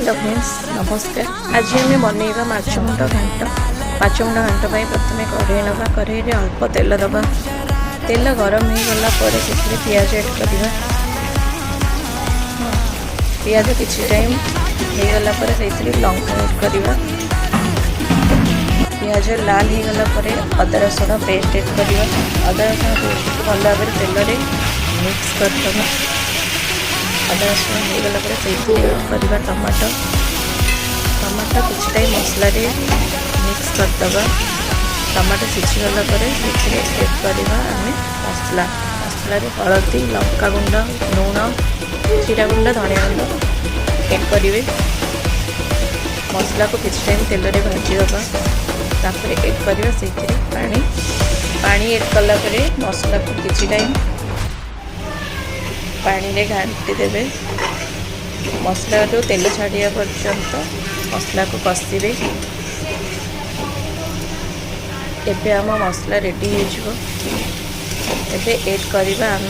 Hello friends नमस्कार। आज आम बनइबा माछ मुंड घांट। माछ मुंड घांट प्रथम कड़े ना कड़े अल्प तेल दबा। तेल गरम हो गला से पियाज ऐड करवा। पियाज किसी टाइम हो गला से लंका ऐड करवा। पियाज लाल हो गला अदा रसुण पेस्ट ऐड करवा। अदा रसुण पेस्ट को भल भाव तेल में मिक्स करदे। अदा रसुण हो गला करवा टमाटो। टमाटो किसी टाइम मसला मिक्स करदे। टमाटो सिझीगला एड करवा आम मसला। मसला हलदी लंका गुंड लुण जीरा गुंड धनिया गुंड एड करेंगे। मसला को किसी टाइम तेल में भाजीदे। तापर एड करवा से पानी। पानी एड कला मसला को किसी टाइम पानी रे घांटी देवे। मसला जो तेल छाड़िया पर्यंत मसला को कषिबे। एबे आम मसला रेडी हो। एबे ऐड करवा आम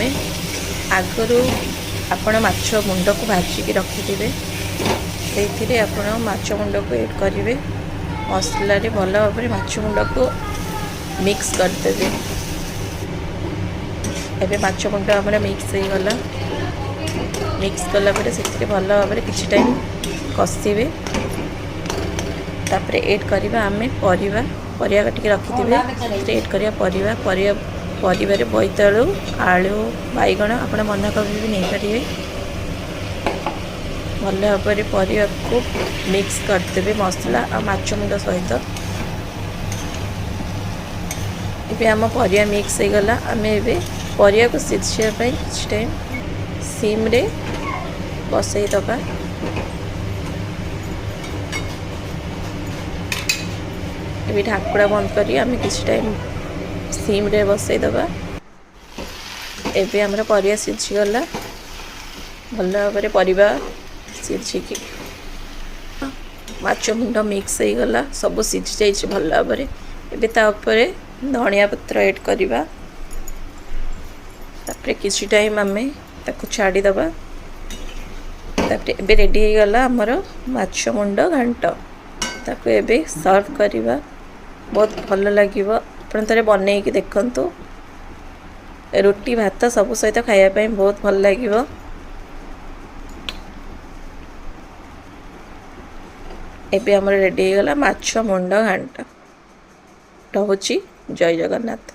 आगरू आपण माछ मुंड को भाजिकी रखिथे से आपण माछ मुंड को ऐड करेंगे। मसला रे भल भाव माछ मुंड को मिक्स करदे। एबे माछ मुंड आम मिक्स हो गला। मिक्स कला से भल भाव किसी टाइम कषिबे। तापर ऐड करवा आम परिवा काटिक रखिथे ऐड करवा परिवा बोईतालु आलू बैगण आप बंधाकोबी भी नहीं पारे। भल भाव परिवा को मिक्स करदे मसला और माछ मुंड सहित। ये आम परिया मिक्स हो गला। आम ए परिया को सिझापी किसी टाइम सिम रे बसई दबा। ये ढाकुड़ा बंद करी आम किसी टाइम सिम रे बसई दबा। एबे हमर परिया सिझीगला। भल भाव परिवा सिझिकी माछ मुंड मिक्स हो गला। सब सिझी जाइए भल भाव। एबे ता ऊपर धनिया पत्र ऐड करवा। तापर किसी टाइम आम ताकू छाड़ी दबा। तापर एबे रेडी हो गला हमर माछ मुंड घांट। ताकू एबे सर्व करवा। बहुत भल लगे। आपण थे बनई कि देखंतु। रोटी भात सब सहित खायापी बहुत भल लगे। एबे हमर रेडी हो गला माछ मुंड घांट। रहुची जय जगन्नाथ।